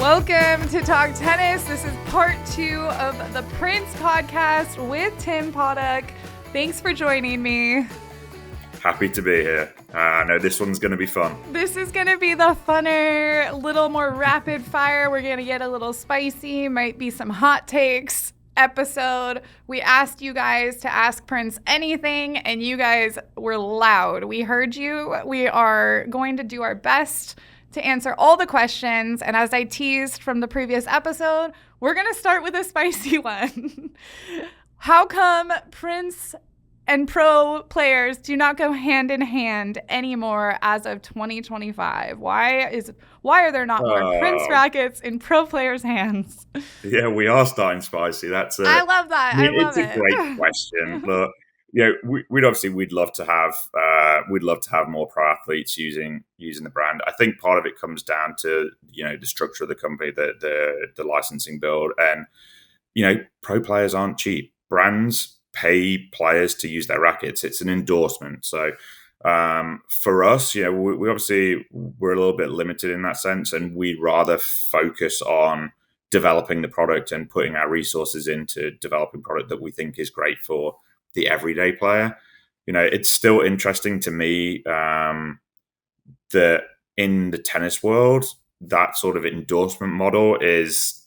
Welcome to Talk Tennis. This is part 2 of the Prince podcast with Tim Puttock. Thanks for joining me. Happy to be here. I know this one's going to be fun. This is going to be the funner, little more rapid fire. We're going to get a little spicy, might be some hot takes episode. We asked you guys to ask Prince anything, and you guys were loud. We heard you. We are going to do our best to answer all the questions. And as I teased from the previous episode, we're going to start with a spicy one. How come Prince and pro players do not go hand in hand anymore as of 2025? Why are there not more Prince rackets in pro players' hands? Yeah, we are starting spicy. I love that. It's a great question. Look, we'd love to have more pro athletes using the brand. I think part of it comes down to the structure of the company, the licensing build, and pro players aren't cheap. Brands pay players to use their rackets. It's an endorsement. So for us, we obviously we're a little bit limited in that sense, and we'd rather focus on developing the product and putting our resources into developing product that we think is great for the everyday player. It's still interesting to me that in the tennis world, that sort of endorsement model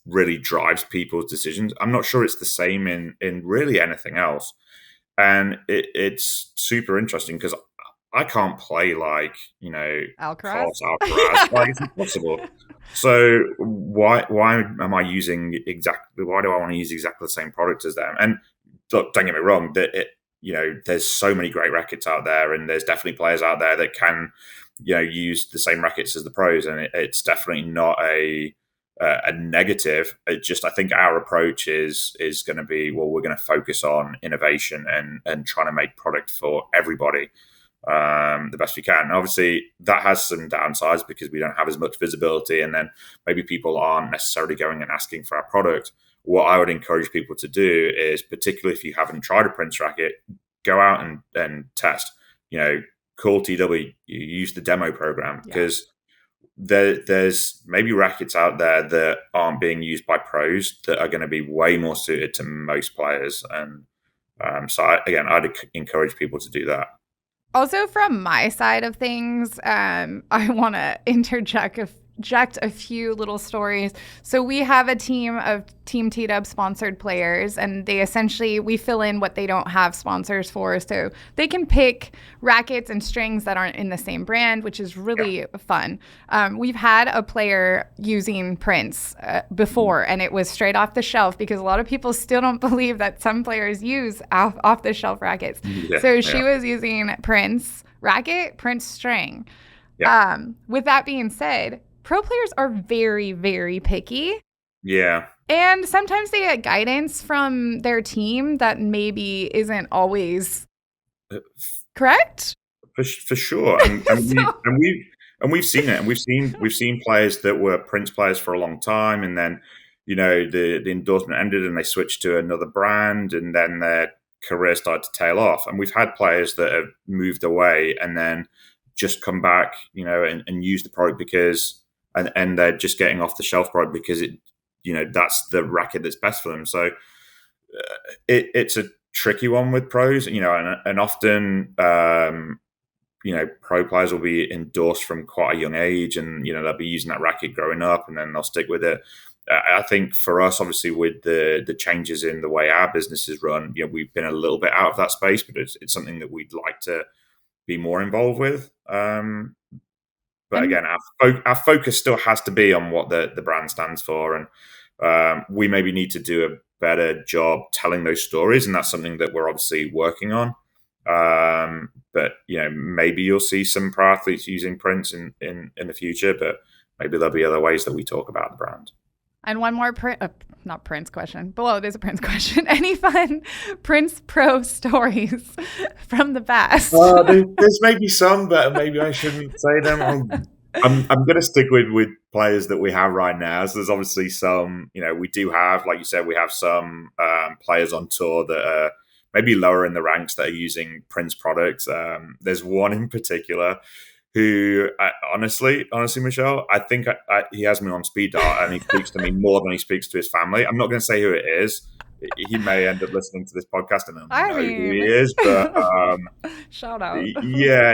really drives people's decisions. I'm not sure it's the same in really anything else. And it's super interesting because I can't play like, Alcaraz. Like, it's impossible. So why am I using why do I want to use exactly the same product as them? And look, don't get me wrong, there's so many great rackets out there, and there's definitely players out there that can use the same rackets as the pros, and it's definitely not a negative. I think our approach is going to be, we're going to focus on innovation and trying to make product for everybody the best we can. Obviously, that has some downsides because we don't have as much visibility, and then maybe people aren't necessarily going and asking for our product. What I would encourage people to do is, particularly if you haven't tried a Prince racket, go out and test. Call TW, you use the demo program, because there's maybe rackets out there that aren't being used by pros that are going to be way more suited to most players. And I'd encourage people to do that. Also, from my side of things, I want to interject a few little stories. So we have a team of Team T-Dub sponsored players, and we fill in what they don't have sponsors for, so they can pick rackets and strings that aren't in the same brand, which is really fun. We've had a player using Prince before, and it was straight off the shelf, because a lot of people still don't believe that some players use off the shelf rackets. She was using Prince racket, Prince string. With that being said, pro players are very, very picky. Yeah. And sometimes they get guidance from their team that maybe isn't always correct. For sure. And we've seen it. And we've seen players that were Prince players for a long time, and then the endorsement ended and they switched to another brand, and then their career started to tail off. And we've had players that have moved away and then just come back, and use the product because and they're just getting off the shelf product because that's the racket that's best for them. So it's a tricky one with pros, and often pro players will be endorsed from quite a young age, and they'll be using that racket growing up, and then they'll stick with it. I think for us, obviously, with the changes in the way our business is run, we've been a little bit out of that space, but it's something that we'd like to be more involved with. But again, our focus still has to be on what the brand stands for, and we maybe need to do a better job telling those stories, and that's something that we're obviously working on. But maybe you'll see some pro athletes using Prince in the future, but maybe there'll be other ways that we talk about the brand. And one more not Prince question, but well, it is a Prince question. Any fun Prince pro stories from the past? There's maybe some, but maybe I shouldn't say them. I'm going to stick with players that we have right now. So there's obviously some, we do have, like you said, we have some players on tour that are maybe lower in the ranks that are using Prince products. There's one in particular who honestly, Michelle, I think he has me on speed dial, and he speaks to me more than he speaks to his family. I'm not going to say who it is. He may end up listening to this podcast and I know who he mean, is, but shout out. yeah,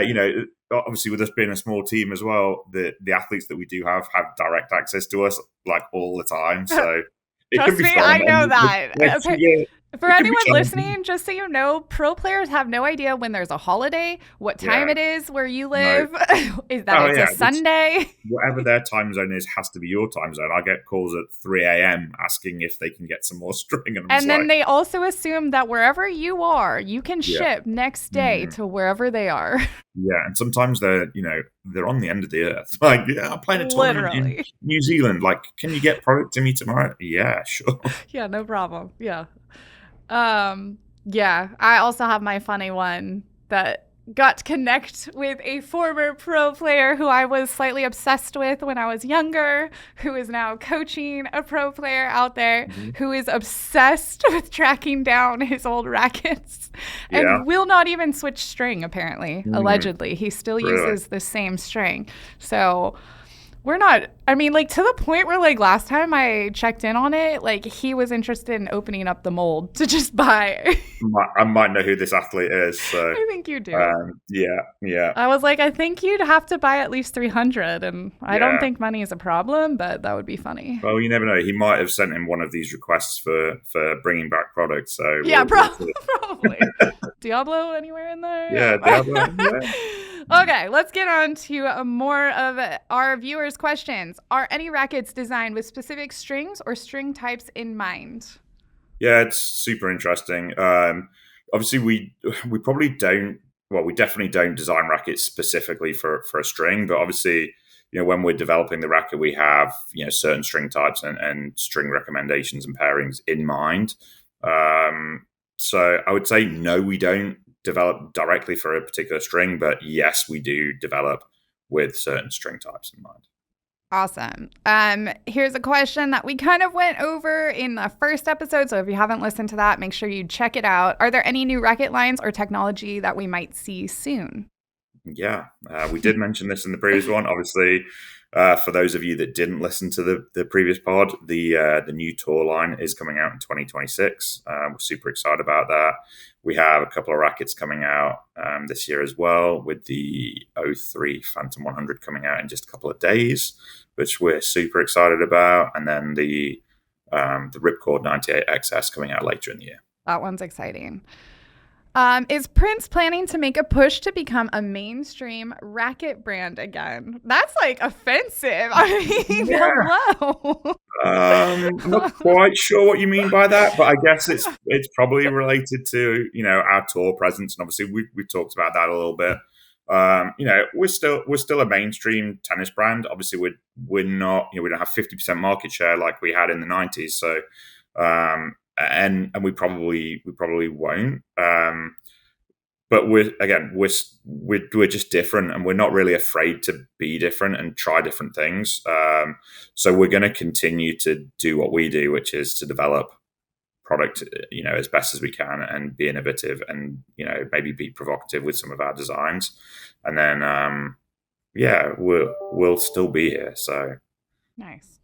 obviously with us being a small team as well, the athletes that we do have direct access to us like all the time, so it can Trust be me, fun. I know And that. For it can be anyone challenging. listening, just so you know, pro players have no idea when there's a holiday, what time Yeah, it is where you no. live, is that Oh it's a yeah, Sunday. whatever their time zone is has to be your time zone. I get calls at 3 a.m. asking if they can get some more string, and I'm just And then like, they also assume that wherever you are, you can yeah, ship next day to wherever they are. yeah. And sometimes they're on the end of the earth. Like, yeah, I'm playing a tournament in Literally. New Zealand. Like, can you get product to me tomorrow? Yeah, sure. Yeah, no problem. Yeah. Yeah, I also have my funny one that got to connect with a former pro player who I was slightly obsessed with when I was younger, who is now coaching a pro player out there who is obsessed with tracking down his old rackets Yeah, and will not even switch string, apparently. Allegedly. He still really. uses the same string. So we're not, I mean, like to the point where like last time I checked in on it, like he was interested in opening up the mold to just buy. I might know who this athlete is. So, I think you do. yeah, yeah, I was like, I think you'd have to buy at least 300, and I don't yeah. think money is a problem, but that would be funny. Well, you never know. He might have sent in one of these requests for bringing back products. So Yeah, we'll see. probably. Diablo anywhere in there? Yeah, Diablo. Yeah. Okay, let's get on to more of our viewers' questions. Are any rackets designed with specific strings or string types in mind? Yeah, it's super interesting. Obviously, we probably don't. Well, we definitely don't design rackets specifically for a string, but obviously, when we're developing the racket, we have certain string types and string recommendations and pairings in mind. So I would say no, we don't develop directly for a particular string, but yes, we do develop with certain string types in mind. Awesome. Here's a question that we kind of went over in the first episode. So if you haven't listened to that, make sure you check it out. Are there any new racket lines or technology that we might see soon? Yeah, we did mention this in the previous one. Obviously, for those of you that didn't listen to the previous pod, the new tour line is coming out in 2026. We're super excited about that. We have a couple of rackets coming out this year as well, with the O3 Phantom 100 coming out in just a couple of days, which we're super excited about, and then the Ripcord 98 XS coming out later in the year. That one's exciting. Is Prince planning to make a push to become a mainstream racket brand again? That's like offensive. I mean, Yeah. hello. I'm not quite sure what you mean by that, but I guess it's probably related to our tour presence, and obviously we've talked about that a little bit. We're still a mainstream tennis brand. Obviously, we're not we don't have 50% market share like we had in the 90s. So, and we probably won't. But we're just different, and we're not really afraid to be different and try different things. So we're going to continue to do what we do, which is to develop product, as best as we can, and be innovative, and maybe be provocative with some of our designs, and then we'll still be here. So Nice.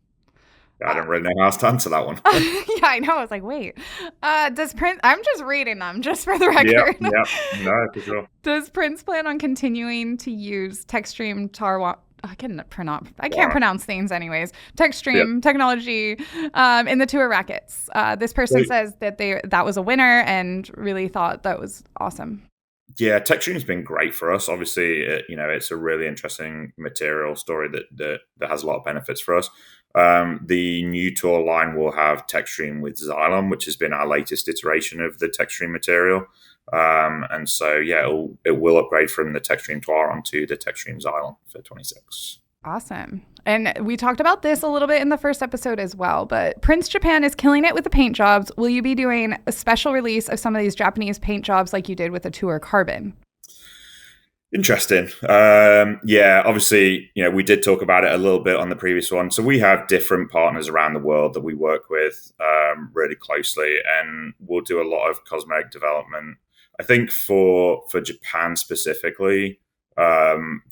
I don't really know how else to answer that one. Yeah, I know. I was like, wait, does Prince, I'm just reading them just for the Yeah, record. yeah, no, for sure. Does Prince plan on continuing to use TechStream Tarwa? I can't pronounce things anyways. TechStream technology in the tour rackets. This person says that that was a winner and really thought that was awesome. Yeah, TechStream has been great for us. Obviously, it's a really interesting material story that has a lot of benefits for us. The new tour line will have TechStream with Xylem, which has been our latest iteration of the TechStream material. And so, it will upgrade from the TechStream Tour onto the TechStream Xylem for 26. Awesome. And we talked about this a little bit in the first episode as well, but Prince Japan is killing it with the paint jobs. Will you be doing a special release of some of these Japanese paint jobs like you did with the Tour Carbon? Interesting. Obviously, we did talk about it a little bit on the previous one. So we have different partners around the world that we work with really closely, and we'll do a lot of cosmetic development. I think for Japan specifically,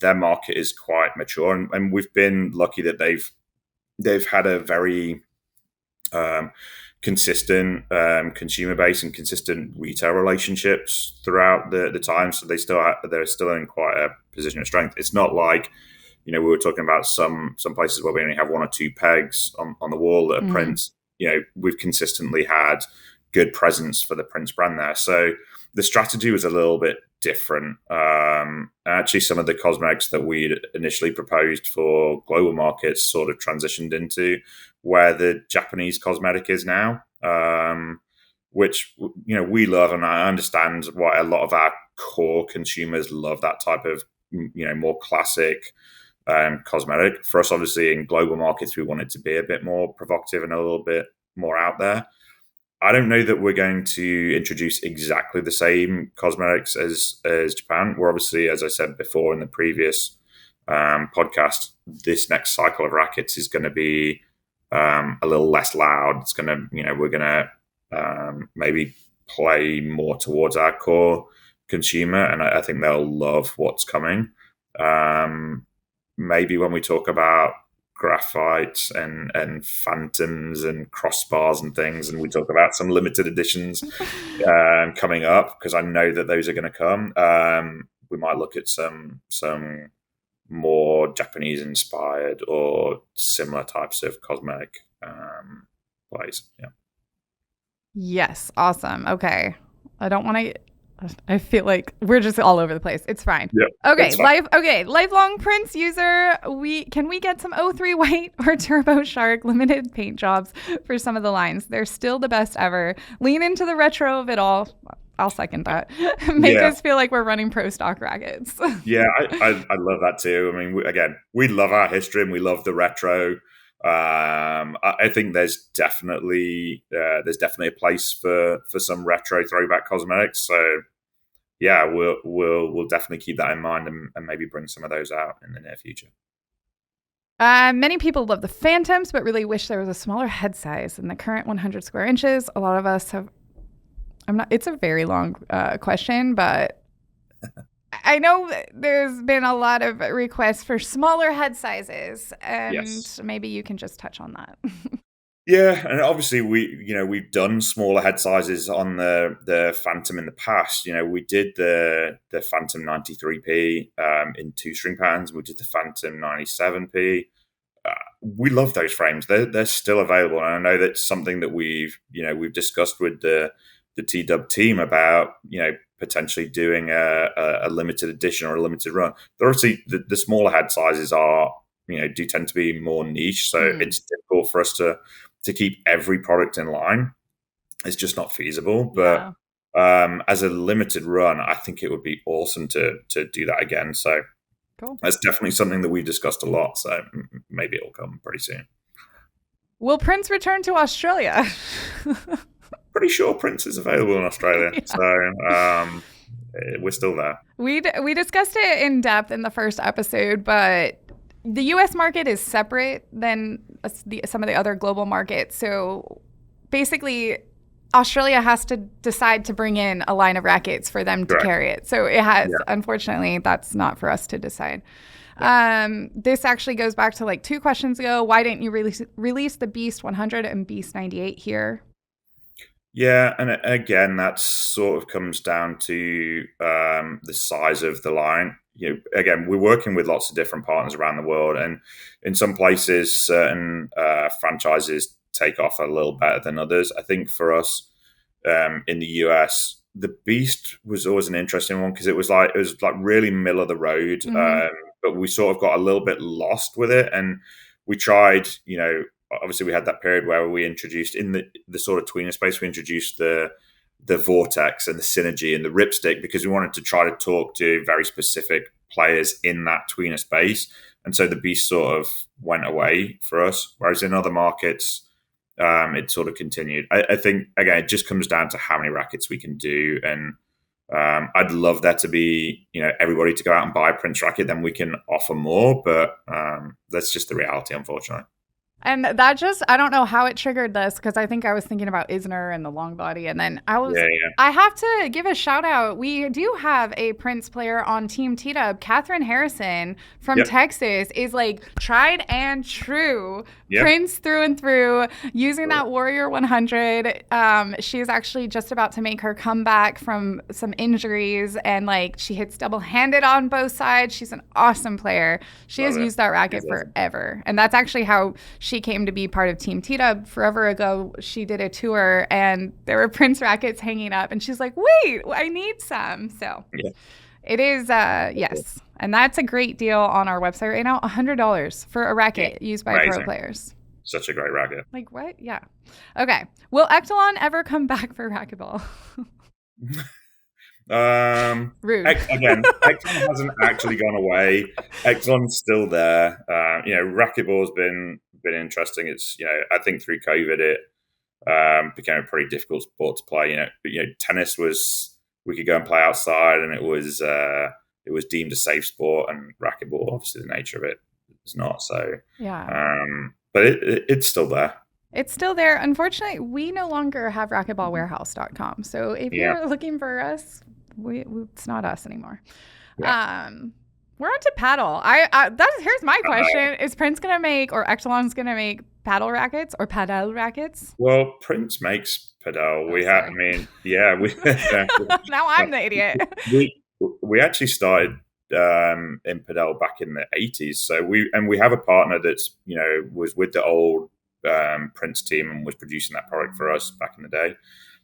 their market is quite mature, and we've been lucky that they've had a very um, consistent consumer base and consistent retail relationships throughout the time. So they're still in quite a position of strength. It's not like, we were talking about some places where we only have one or two pegs on the wall that are Mm. Prince. We've consistently had good presence for the Prince brand there. So the strategy was a little bit different. Actually, some of the cosmetics that we initially proposed for global markets sort of transitioned into where the Japanese cosmetic is now, which we love, and I understand why a lot of our core consumers love that type of more classic cosmetic. For us, obviously, in global markets, we want it to be a bit more provocative and a little bit more out there. I don't know that we're going to introduce exactly the same cosmetics as Japan. We're obviously, as I said before in the previous podcast, this next cycle of rackets is going to be a little less loud. It's going to, we're going to maybe play more towards our core consumer, and I think they'll love what's coming. Maybe when we talk about graphites and phantoms and crossbars and things, and we talk about some limited editions coming up, because I know that those are going to come. We might look at some more Japanese inspired or similar types of cosmetic plays. Yeah. Yes, awesome. Okay. I don't want to. I feel like we're just all over the place. It's fine. Yeah. Okay, lifelong Prince user. Can we get some O3 White or Turbo Shark limited paint jobs for some of the lines? They're still the best ever. Lean into the retro of it all. I'll second that. Make us feel like we're running pro stock rackets. Yeah, I love that too. I mean, we love our history and we love the retro. I think there's definitely a place for some retro throwback cosmetics. So yeah, we'll definitely keep that in mind and maybe bring some of those out in the near future. Many people love the Phantoms, but really wish there was a smaller head size than the current 100 square inches. A lot of us have. It's a very long question, but I know there's been a lot of requests for smaller head sizes, and Yes. maybe you can just touch on that. Yeah, and obviously we've done smaller head sizes on the Phantom in the past. We did the Phantom 93p in 2-string patterns. We did the Phantom 97p. We love those frames. They're still available, and I know that's something that we've discussed with the T-Dub team about potentially doing a limited edition or a limited run. But obviously the smaller head sizes are do tend to be more niche, so it's difficult for us to keep every product in line. It's just not feasible. But as a limited run, I think it would be awesome to do that again. So Cool. That's definitely something that we've discussed a lot. So maybe it'll come pretty soon. Will Prince return to Australia? Pretty sure Prince is available in Australia. Yeah. So we're still there. We discussed it in depth in the first episode, but the U.S. market is separate than some of the other global markets. So basically, Australia has to decide to bring in a line of rackets for them to carry it. So it has, unfortunately, that's not for us to decide. This actually goes back to like 2 questions ago. Why didn't you release the Beast 100 and Beast 98 here? Yeah, and again, that sort of comes down to the size of the line. Again, we're working with lots of different partners around the world, and in some places, certain franchises take off a little better than others. I think for us in the US, the Beast was always an interesting one because it was like really middle of the road, but we sort of got a little bit lost with it, and we tried, obviously we had that period where we introduced in the sort of tweener space, we introduced the Vortex and the Synergy and the Ripstick because we wanted to try to talk to very specific players in that tweener space. And so the Beast sort of went away for us, whereas in other markets, it sort of continued. I think, again, it just comes down to how many rackets we can do. And I'd love there to be, everybody to go out and buy a Prince racket, then we can offer more. But that's just the reality, unfortunately. And that just, I don't know how it triggered this because I think I was thinking about Isner and the long body. And then Yeah, yeah. I have to give a shout out. We do have a Prince player on Team T-Dub. Catherine Harrison from Yep. Texas is like tried and true Yep. Prince through and through using that Warrior 100. She's actually just about to make her comeback from some injuries and like she hits double handed on both sides. She's an awesome player. She Love has it. used that racket It's awesome. forever. And that's actually how she came to be part of Team T-Dub forever ago. She did a tour and there were Prince rackets hanging up and she's like, wait, I need some. So Yeah. it is, yes. And that's a great deal on our website right now. $100 for a racket used by pro Amazing. players. Such a great racket. Like what? Yeah. Okay. Will Echelon ever come back for racquetball? Rude. Again, Exxon hasn't actually gone away. Exxon's still there. Racquetball's been interesting. It's I think through COVID it became a pretty difficult sport to play. Tennis was we could go and play outside, and it was deemed a safe sport. And racquetball, obviously, the nature of it is not. So Yeah. but it's still there. It's still there. Unfortunately, we no longer have racquetballwarehouse.com. So if Yeah. you're looking for us, it's not us anymore. Yeah. We're on to paddle. Here's my question: Is Prince gonna make or Echelon's gonna make paddle rackets or paddle rackets? Well, Prince makes pedal. We have. I sorry. mean, yeah. Now I'm the idiot. We actually started in pedal back in the 80s. So we have a partner that's was with the old Prince team and was producing that product for us back in the day.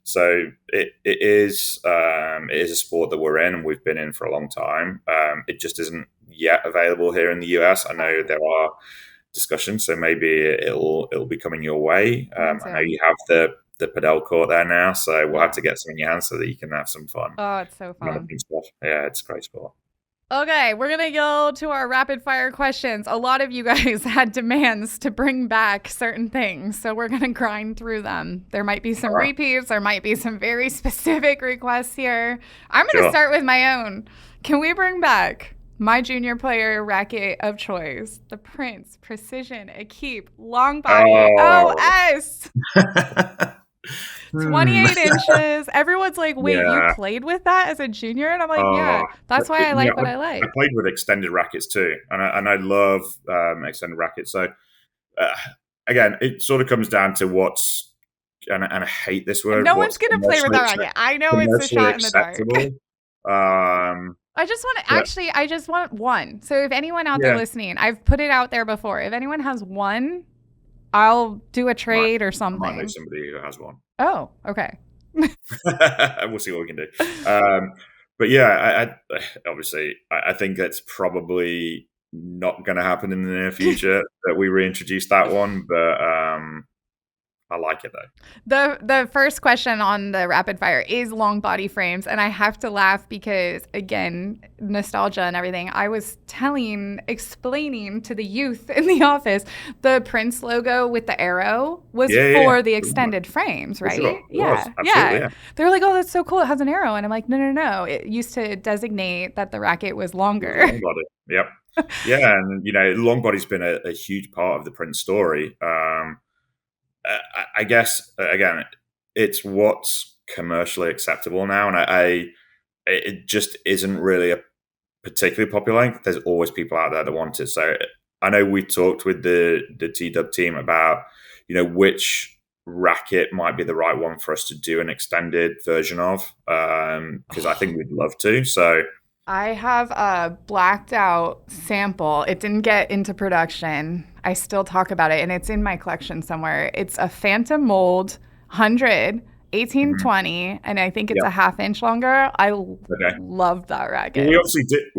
So it is a sport that we're in and we've been in for a long time. It just isn't yet available here in the US. I know there are discussions, so maybe it'll be coming your way. I know you have the pedal court there now, so we'll have to get some in your hands so that you can have some fun. Oh, it's so fun. Stuff. Yeah, it's a great sport. Okay, we're going to go to our rapid fire questions. A lot of you guys had demands to bring back certain things, so we're going to grind through them. There might be some repeats, there might be some very specific requests here. I'm going to start with my own. Can we bring back my junior player racket of choice, the Prince Precision Equipe Long Body OS? 28 inches. Everyone's like, wait, you played with that as a junior? And I'm like, yeah, that's why I like what I like. I played with extended rackets too, and I love extended rackets. So again, it sort of comes down to what's, and I hate this word. No one's going to play with that racket. I know it's a shot in the dark. I just want one. So if anyone out there listening, I've put it out there before. If anyone has one, I'll do a trade or something. I might know somebody who has one. Oh, okay. We'll see what we can do. But yeah, obviously, I think that's probably not going to happen in the near future that we reintroduce that one. But I like it though. The first question on the rapid fire is long body frames, and I have to laugh because again, nostalgia and everything. I was explaining to the youth in the office the Prince logo with the arrow was for the extended frames, right? Sure. Yeah. They're like, oh, that's so cool. It has an arrow, and I'm like, no. It used to designate that the racket was longer. Long body. Yep. Yeah, and long body's been a huge part of the Prince story. I guess again, it's what's commercially acceptable now, and it just isn't really a particularly popular. There's always people out there that want it. So I know we talked with the T-Dub team about which racket might be the right one for us to do an extended version of, because I think we'd love to. So I have a blacked out sample. It didn't get into production. I still talk about it, and it's in my collection somewhere. It's a Phantom Mold 100, 1820, and I think it's a half inch longer. I love that racket. We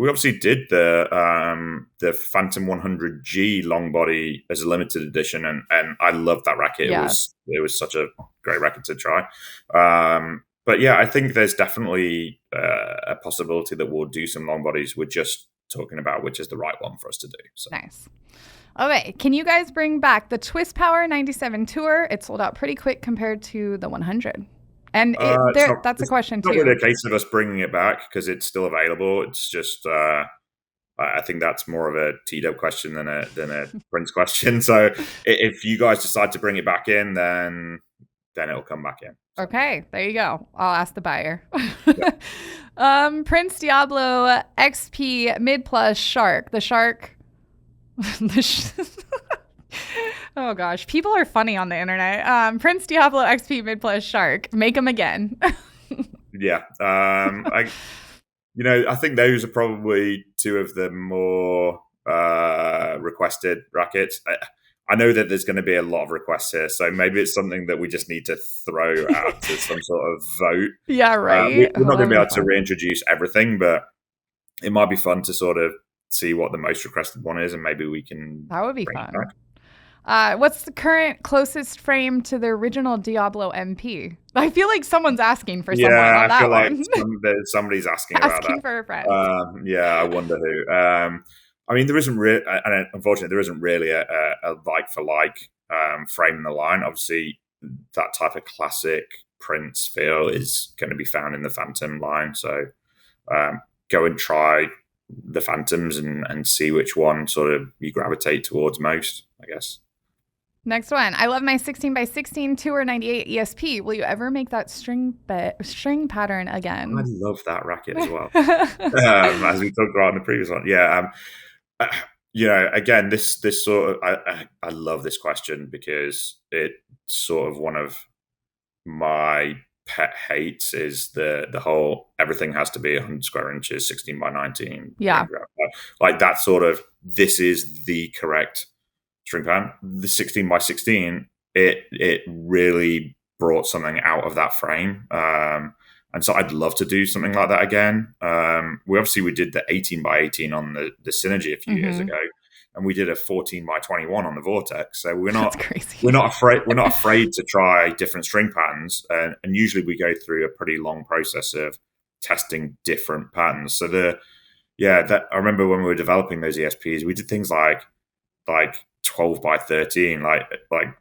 obviously did the Phantom 100G long body as a limited edition, and I love that racket. Yeah. It was such a great racket to try. But yeah, I think there's definitely a possibility that we'll do some long bodies. We're just talking about which is the right one for us to do. So. Nice. Okay, can you guys bring back the Twist Power 97 Tour? It sold out pretty quick compared to the 100. And that's a question too. It's not really a case of us bringing it back because it's still available. It's just I think that's more of a T-Dub question than a Prince question. So if you guys decide to bring it back in, then it'll come back in. So. Okay, there you go. I'll ask the buyer. Yeah. Prince Diablo XP Mid Plus Shark. The shark. Oh gosh, people are funny on the internet. Prince Diablo XP Mid Plus Shark. Make them again. Yeah. I think those are probably two of the more requested rackets. I know that there's going to be a lot of requests here, so maybe it's something that we just need to throw out to some sort of vote. Yeah, right. We're not going to be able to reintroduce everything, but it might be fun to sort of see what the most requested one is, and maybe we can. That would be fun. What's the current closest frame to the original Diablo MP? I feel like someone's asking for someone on that one. I feel like somebody's asking about that. Asking for a friend. Yeah, I wonder who. I mean, there isn't really, and unfortunately, there isn't really a like-for-like frame in the line. Obviously, that type of classic Prince feel is going to be found in the Phantom line. So go and try the Phantoms and see which one sort of you gravitate towards most, I guess. Next one. I love my 16x16 Tour 98 ESP. Will you ever make that string pattern again? I love that racket as well. As we talked about in the previous one. Yeah. Again, this sort of, I love this question because it's sort of one of my pet hates is the whole everything has to be 100 square inches, 16 by 19. Yeah. Like that sort of, this is the correct string pattern. The 16 by 16, it really brought something out of that frame. And so I'd love to do something like that again. We did the 18 by 18 on the Synergy a few years ago, and we did a 14 by 21 on the Vortex. So we're not afraid to try different string patterns. And usually we go through a pretty long process of testing different patterns. So I remember when we were developing those ESPs, we did things like 12 by 13, like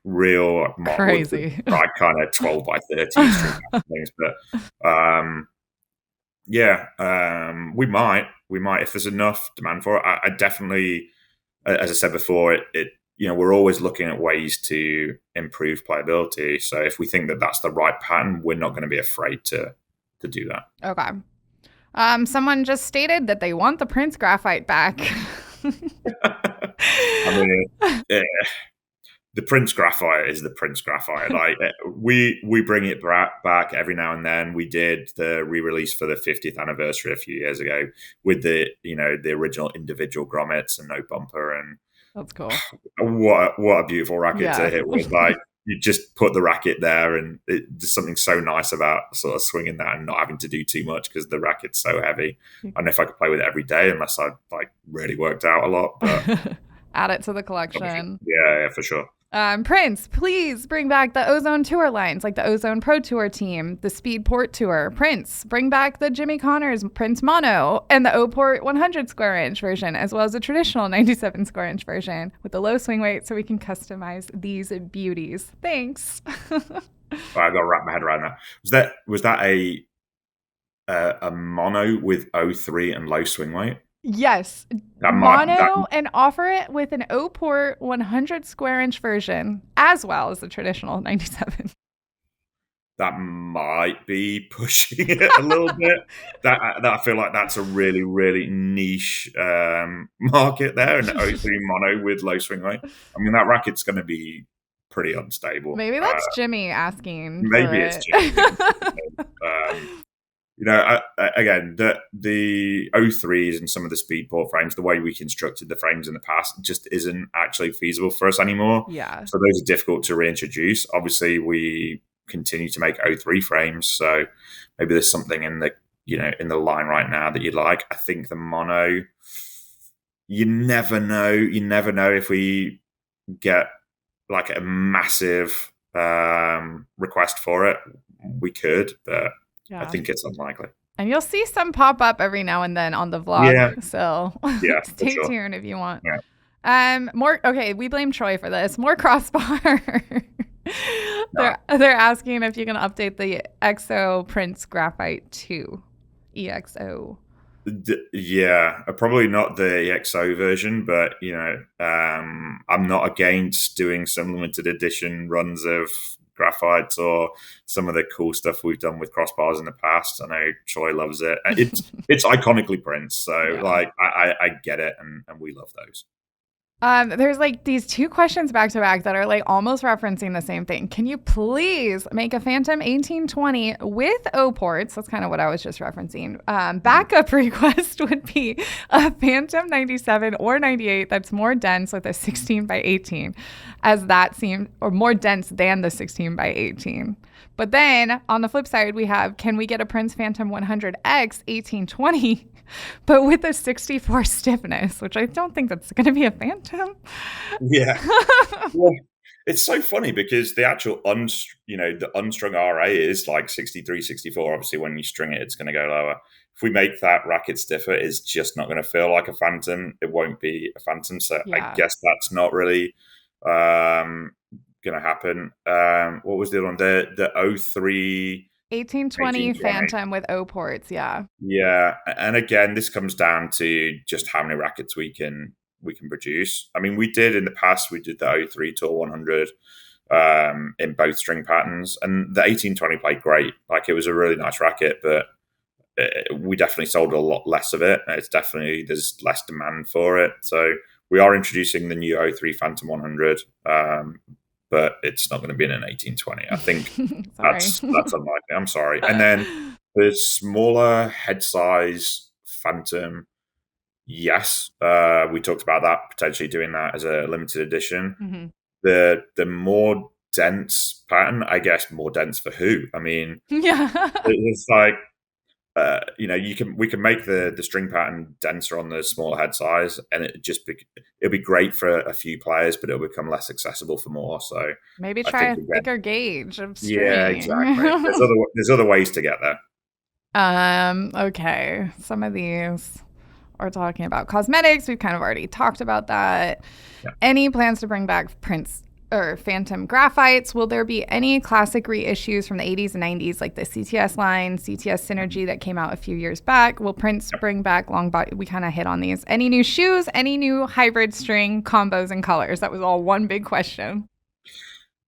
real crazy, like kind of 12 by 13 string things. But we might if there's enough demand for it. I definitely, as I said before, we're always looking at ways to improve playability. So if we think that that's the right pattern, we're not going to be afraid to do that. Okay. Someone just stated that they want the Prince graphite back. I mean, the Prince graphite is the Prince graphite. Like we bring it back every now and then. We did the re-release for the 50th anniversary a few years ago with the original individual grommets and no bumper, and that's cool. What a beautiful racket to hit with. Like you just put the racket there, and there's something so nice about sort of swinging that and not having to do too much because the racket's so heavy. I don't know if I could play with it every day unless I really worked out a lot. But add it to the collection. Yeah, for sure. Prince, please bring back the Ozone Tour lines, like the Ozone Pro Tour team, the Speed Port Tour. Prince, bring back the Jimmy Connors Prince Mono and the O-Port 100 square inch version, as well as the traditional 97 square inch version with the low swing weight so we can customize these beauties. Thanks. I got to wrap my head around that. Was that a mono with O3 and low swing weight? Yes. And offer it with an O-Port 100 square inch version as well as the traditional 97. That might be pushing it a little bit. That I feel like that's a really, really niche market there, an O3 mono with low swing weight. I mean, that racket's going to be pretty unstable. Maybe that's Jimmy asking. Maybe it's Jimmy. Again, the O3s and some of the Speedport frames, the way we constructed the frames in the past just isn't actually feasible for us anymore. Yeah. So those are difficult to reintroduce. Obviously, we continue to make O3 frames, so maybe there's something in the line right now that you like. I think the mono, you never know. You never know if we get like a massive request for it. We could, but I think it's unlikely. And you'll see some pop up every now and then on the vlog. Yeah. So stay tuned if you want. Yeah. We blame Troy for this. More crossbar. They're asking if you can update the EXO Prince Graphite 2. EXO. Yeah, probably not the EXO version, but I'm not against doing some limited edition runs of graphites or some of the cool stuff we've done with crossbars in the past. I know Troy loves it. It's iconically Prince, so Yeah. like I get it, and we love those. There's like these two questions back to back that are like almost referencing the same thing. Can you please make a Phantom 1820 with O ports? That's kind of what I was just referencing. Backup request would be a Phantom 97 or 98 that's more dense with a 16 by 18, as that seems, or more dense than the 16 by 18. But then on the flip side, we have, can we get a Prince Phantom 100X 1820? But with a 64 stiffness, which I don't think that's going to be a Phantom. Yeah. Well, it's so funny because the actual the unstrung RA is like 63, 64. Obviously, when you string it, it's going to go lower. If we make that racket stiffer, it's just not going to feel like a Phantom. It won't be a Phantom. So I Yeah. guess that's not really going to happen. What was the other one? The 03 1820 1820. Phantom with O ports. Yeah. Yeah, and again, this comes down to just how many rackets we can produce. I mean, we did in the past. We did the 03 Tour 100 in both string patterns, and the 1820 played great. Like it was a really nice racket, but we definitely sold a lot less of it. It's definitely there's less demand for it. So we are introducing the new 03 Phantom 100, but it's not going to be in an 1820. I think Sorry. that's unlikely. I'm sorry. And then the smaller head size Phantom, yes, we talked about that potentially doing that as a limited edition. Mm-hmm. The more dense pattern, I guess, more dense for who? I mean, Yeah. it's like we can make the string pattern denser on the smaller head size, and it'll be great for a few players, but it'll become less accessible for more. So Maybe I try think a again, thicker gauge of yeah, exactly. string. There's other ways to get there. Okay. Some of these are talking about cosmetics. We've kind of already talked about that. Yeah. Any plans to bring back Prince or Phantom graphites? Will there be any classic reissues from the 80s and 90s, like the CTS line, CTS Synergy that came out a few years back? Will Prince bring back long body? We kind of hit on these. Any new shoes? Any new hybrid string combos and colors? That was all one big question.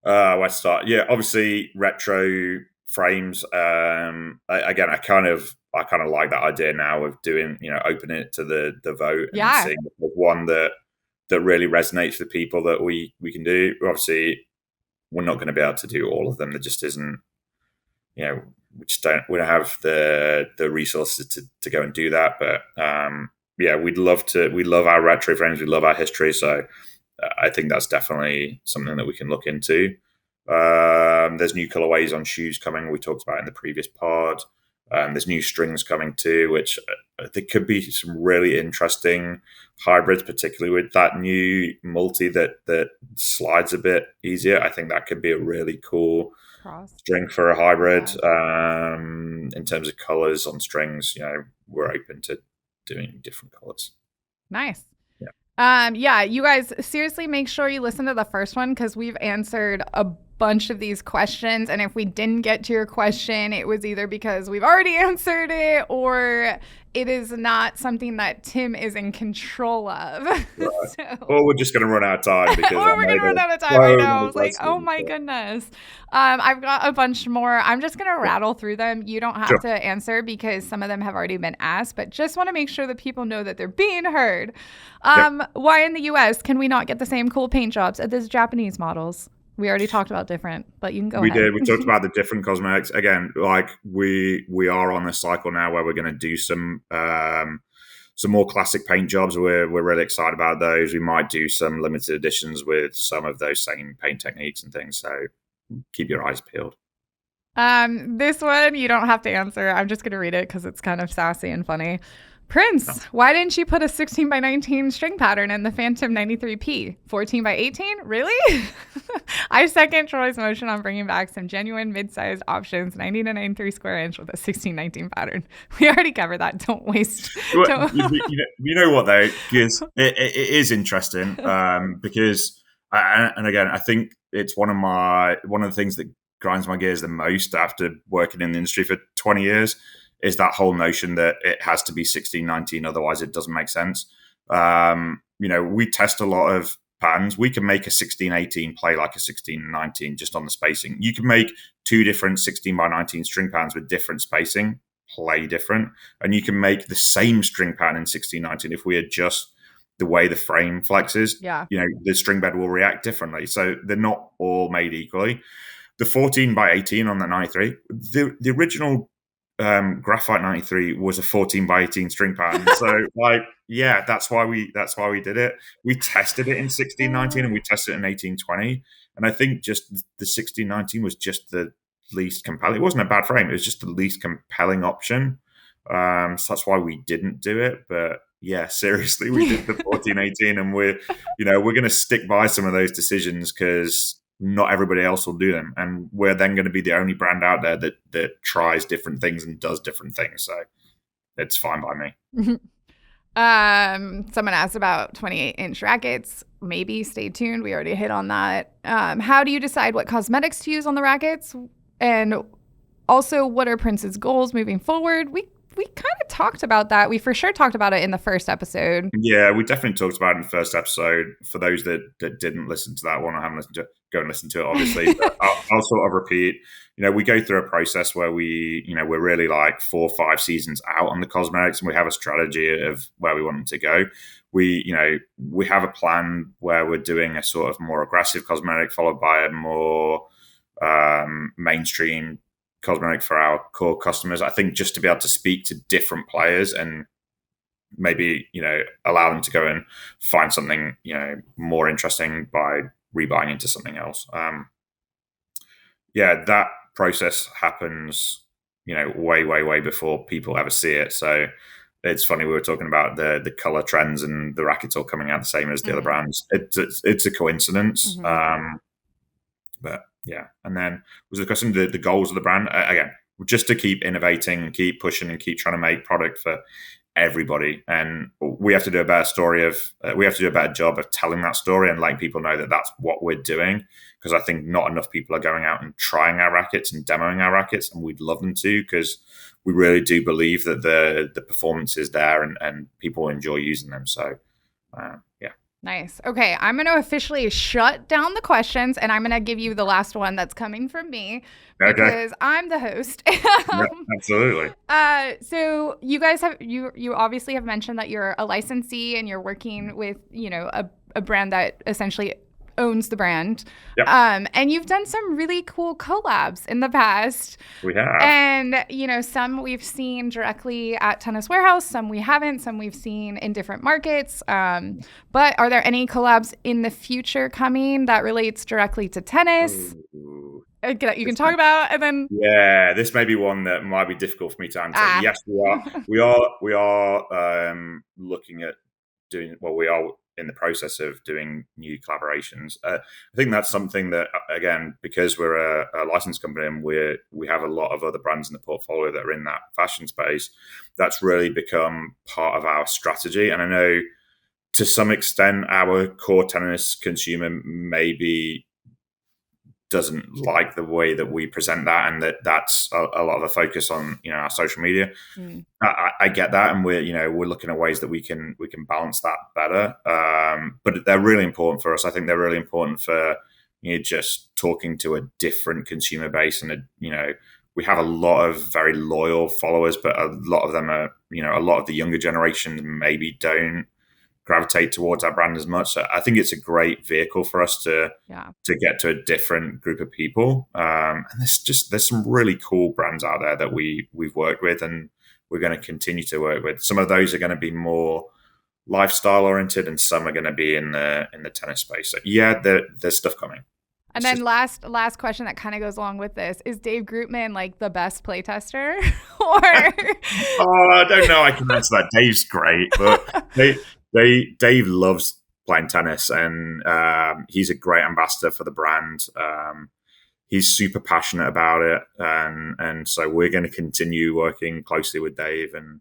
Let's start. Yeah, obviously retro frames. Again, I kind of like that idea now of doing, opening it to the vote and Yeah. seeing if there's one that really resonates with people that we can do. Obviously, we're not going to be able to do all of them. There just isn't, we don't have the resources to go and do that. But yeah, we love our retro frames. We love our history. So I think that's definitely something that we can look into. There's new colorways on shoes coming. We talked about in the previous pod. There's new strings coming too, which there could be some really interesting hybrids, particularly with that new multi that slides a bit easier. I think that could be a really cool Cross. string for a hybrid. Yeah. In terms of colors on strings, we're open to doing different colors. Nice. Yeah. Yeah, you guys seriously make sure you listen to the first one because we've answered a bunch of these questions. And if we didn't get to your question, it was either because we've already answered it or it is not something that Tim is in control of. Right. So, Or we're just going to run out of time because or we're going to run out of time. I know. I was like, oh my goodness. I've got a bunch more. I'm just going to rattle through them. You don't have to answer because some of them have already been asked, but just want to make sure that people know that they're being heard. Why in the US can we not get the same cool paint jobs as these Japanese models? We already talked about different, but you can go ahead. We did. We talked about the different cosmetics. Again, like we are on a cycle now where we're going to do some more classic paint jobs. We're really excited about those. We might do some limited editions with some of those same paint techniques and things. So keep your eyes peeled. This one you don't have to answer. I'm just going to read it because it's kind of sassy and funny. Prince, why didn't you put a 16 by 19 string pattern in the Phantom 93P? 14 by 18? Really? I second Troy's motion on bringing back some genuine mid-sized options, 90 to 93 square inch with a 1619 pattern. We already covered that. Don't waste. Well, you know what though? Because it is interesting because, and again, I think it's one of the things that grinds my gears the most after working in the industry for 20 years is that whole notion that it has to be 1619, otherwise it doesn't make sense. We test a lot of patterns. We can make a 1618 play like a 1619 just on the spacing. You can make two different 16 by 19 string patterns with different spacing, play different, and you can make the same string pattern in 1619 if we adjust the way the frame flexes. Yeah. The string bed will react differently. So they're not all made equally. The 14 by 18 on the 93, the original Graphite 93 was a 14 by 18 string pattern. So that's why we did it. We tested it in 1619 and we tested it in 1820. And I think just the 1619 was just the least compelling. It wasn't a bad frame. It was just the least compelling option. So that's why we didn't do it. But yeah, seriously, we did the 1418, and we're going to stick by some of those decisions because not everybody else will do them, and we're then going to be the only brand out there that tries different things and does different things. So it's fine by me. Someone asked about 28-inch rackets. Maybe stay tuned. We already hit on that. How do you decide what cosmetics to use on the rackets, and also what are Prince's goals moving forward? We kind of talked about that. We for sure talked about it in the first episode. Yeah, we definitely talked about it in the first episode. For those that didn't listen to that one or haven't listened to it, go and listen to it, obviously. But I'll sort of repeat. We go through a process where we're really like 4 or 5 seasons out on the cosmetics, and we have a strategy of where we want them to go. We have a plan where we're doing a sort of more aggressive cosmetic followed by a more mainstream cosmetic for our core customers. I think just to be able to speak to different players and maybe allow them to go and find something more interesting by rebuying into something else. That process happens way before people ever see it. So it's funny, we were talking about the color trends and the rackets all coming out the same as the other brands. It's a coincidence. But yeah, and then was the question the goals of the brand again, just to keep innovating, keep pushing, and keep trying to make product for everybody. And we have to do a better job of telling that story and letting people know that that's what we're doing. Because I think not enough people are going out and trying our rackets and demoing our rackets, and we'd love them to, because we really do believe that the performance is there and people enjoy using them. So yeah. Nice. Okay, I'm going to officially shut down the questions, and I'm going to give you the last one that's coming from me because I'm the host. Yeah, absolutely. So you guys you obviously have mentioned that you're a licensee and you're working with a brand that essentially owns the brand. Yep. And you've done some really cool collabs in the past. We have. And, some we've seen directly at Tennis Warehouse, some we haven't, some we've seen in different markets. But are there any collabs in the future coming that relates directly to tennis? That you can talk about? And then this may be one that might be difficult for me to answer. Yes, we are looking at doing, we are in the process of doing new collaborations. I think that's something that, again, because we're a licensed company and we have a lot of other brands in the portfolio that are in that fashion space, that's really become part of our strategy. And I know to some extent our core tennis consumer maybe doesn't like the way that we present that, and that's a lot of a focus on our social media. I get that, and we're looking at ways that we can balance that better. But they're really important for us. I think they're really important for just talking to a different consumer base, and we have a lot of very loyal followers, but a lot of them are a lot of the younger generation maybe don't gravitate towards our brand as much. So I think it's a great vehicle for us to get to a different group of people. And there's some really cool brands out there that we've worked with, and we're going to continue to work with. Some of those are going to be more lifestyle oriented, and some are going to be in the tennis space. So there's stuff coming. And then last question that kind of goes along with this, is Dave Grootman like the best playtester? Or I don't know. I can answer that. Dave's great, but Dave loves playing tennis, and he's a great ambassador for the brand. He's super passionate about it, and so we're going to continue working closely with Dave. And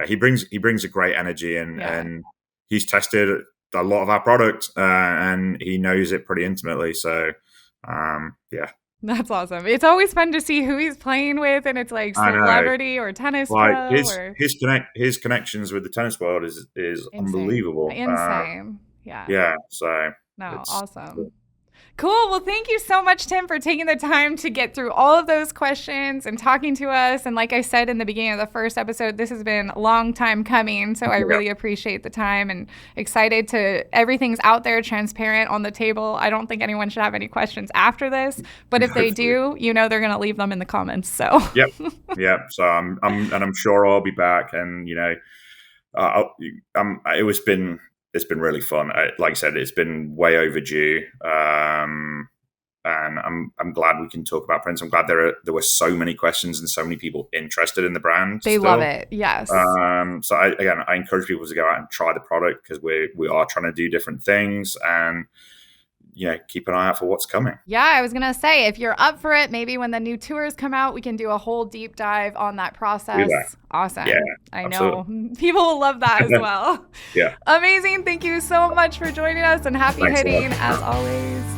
he brings a great energy, and he's tested a lot of our product, and he knows it pretty intimately. So That's awesome. It's always fun to see who he's playing with, and it's like I know. celebrity or tennis Like pro or his connections with the tennis world is insane. unbelievable. Insane. Yeah. Yeah, so No, it's awesome. Cool. Well, thank you so much, Tim, for taking the time to get through all of those questions and talking to us. And like I said in the beginning of the first episode, this has been a long time coming. So I yeah, really appreciate the time and excited to everything's out there, transparent on the table. I don't think anyone should have any questions after this, but if they hopefully. do, they're going to leave them in the comments. So Yep, yep. So I'm sure I'll be back, and it's been really fun. Like I said, it's been way overdue. And I'm glad we can talk about Prince. I'm glad there were so many questions and so many people interested in the brand they love still. it. Yes. So I encourage people to go out and try the product, because we are trying to do different things, and keep an eye out for what's coming. Yeah, I was going to say, if you're up for it, maybe when the new tours come out, we can do a whole deep dive on that process. Awesome. Yeah, I absolutely. know people will love that as well. Yeah. Amazing. Thank you so much for joining us, and happy Thanks a lot. hitting as always.